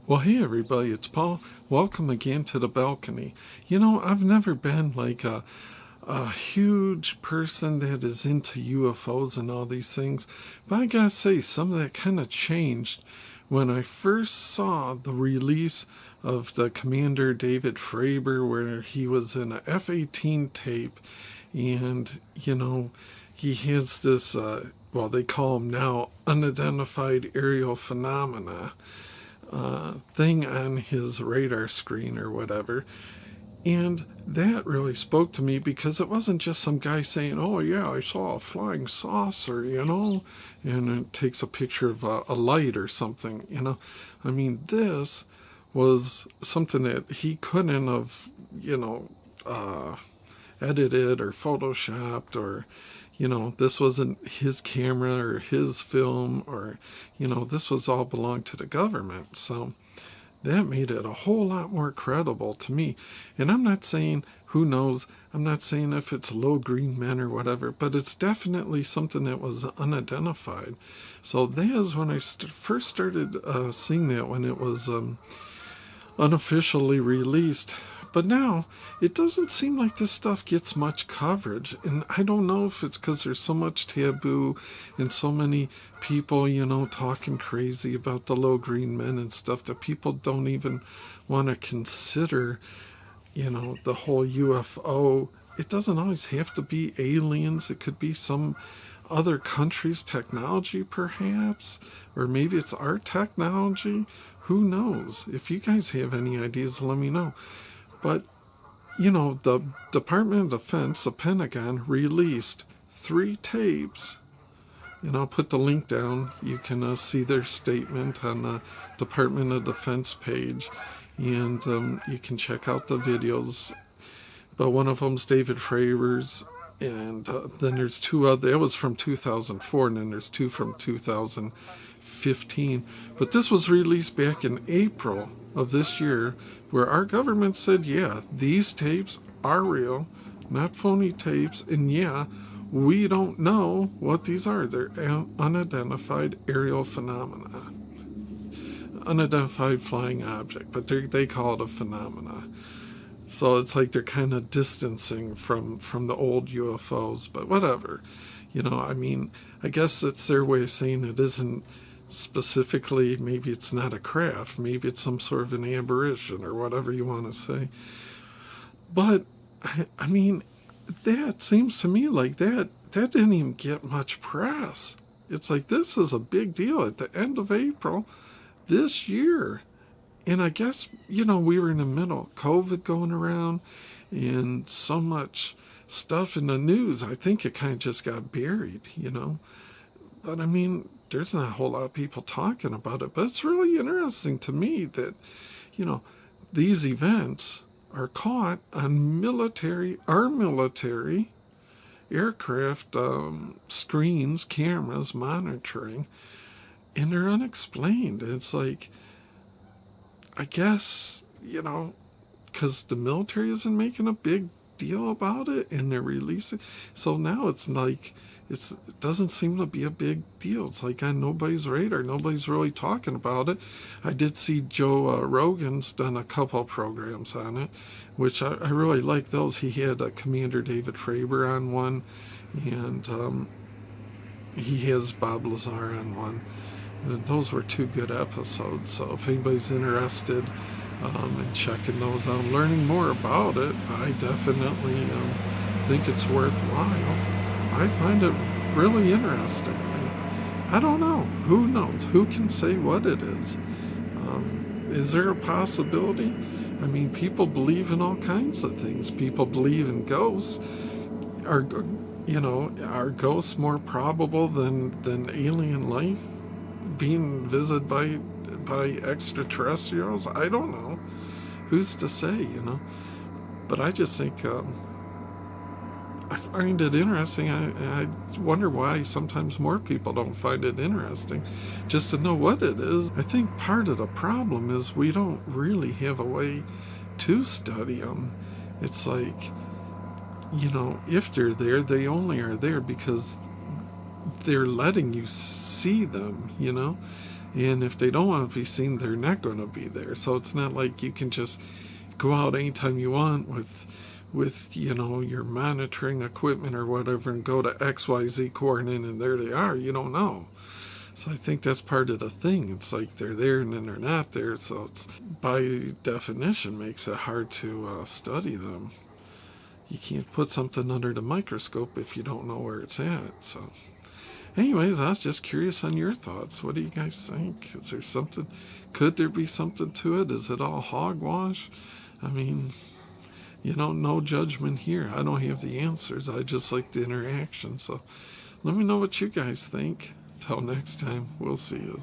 Well, hey everybody, it's Paul. Welcome again to the balcony. You know, I've never been like a huge person that is into UFOs and all these things, but I gotta say, some of that kind of changed when I first saw the release of the Commander David Fravor, where he was in a F-18 tape, and, you know, he has this, well, they call them now unidentified aerial phenomena thing on his radar screen or whatever. And that really spoke to me because it wasn't just some guy saying, oh yeah, I saw a flying saucer, you know, and it takes a picture of a light or something, you know. I mean, this was something that he couldn't have, you know, edited or photoshopped, or, you know, this wasn't his camera or his film, or, you know, this was all belonged to the government. So that made it a whole lot more credible to me. And I'm not saying, who knows, I'm not saying if it's low green men or whatever, but it's definitely something that was unidentified. So that is when I first started seeing that, when it was unofficially released. But now, it doesn't seem like this stuff gets much coverage. And I don't know if it's because there's so much taboo and so many people, you know, talking crazy about the low green men and stuff, that people don't even want to consider, you know, the whole UFO. It doesn't always have to be aliens. It could be some other country's technology, perhaps. Or maybe it's our technology. Who knows? If you guys have any ideas, let me know. But, you know, the Department of Defense, the Pentagon, released 3 tapes, and I'll put the link down. You can see their statement on the Department of Defense page, and you can check out the videos. But one of them's David Fravor's, and then there's 2 other. That was from 2004, and then there's 2 from 2015. But this was released back in April of this year, where our government said, yeah, these tapes are real, not phony tapes, and yeah, we don't know what these are. They're unidentified aerial phenomena, unidentified flying object, but they call it a phenomena. So it's like they're kind of distancing from the old UFOs, but whatever. You know, I mean, I guess it's their way of saying it isn't specifically, maybe it's not a craft, maybe it's some sort of an apparition or whatever you want to say. But I mean, that seems to me like that didn't even get much press. It's like, this is a big deal at the end of April this year. And I guess, you know, we were in the middle of COVID going around and so much stuff in the news. I think it kind of just got buried, you know. But I mean, there's not a whole lot of people talking about it. But it's really interesting to me that, you know, these events are caught on our military aircraft screens, cameras, monitoring, and they're unexplained. It's like, I guess, you know, because the military isn't making a big deal about it and they're releasing. So now it's like, it doesn't seem to be a big deal. It's like on nobody's radar. Nobody's really talking about it. I did see Joe Rogan's done a couple programs on it, which I really like those. He had Commander David Fravor on one, and he has Bob Lazar on one. And those were 2 good episodes. So if anybody's interested in checking those out, learning more about it, I definitely think it's worthwhile. I find it really interesting. And I don't know. Who knows? Who can say what it is? Is there a possibility? I mean, people believe in all kinds of things. People believe in ghosts. Are ghosts more probable than alien life being visited by extraterrestrials? I don't know. Who's to say, you know? But I just think I find it interesting. I wonder why sometimes more people don't find it interesting just to know what it is. I think part of the problem is we don't really have a way to study them. It's like, you know, if they're there, they only are there because they're letting you see them, you know. And if they don't want to be seen, they're not going to be there. So it's not like you can just go out anytime you want with your monitoring equipment or whatever and go to XYZ coordinate and there they are. You don't know. So I think that's part of the thing. It's like they're there and then they're not there. So it's, by definition, makes it hard to study them. You can't put something under the microscope if you don't know where it's at. So anyways, I was just curious on your thoughts. What do you guys think? Is there something, could there be something to it? Is it all hogwash? I mean, no judgment here. I don't have the answers. I just like the interaction. So let me know what you guys think. Till next time, we'll see you.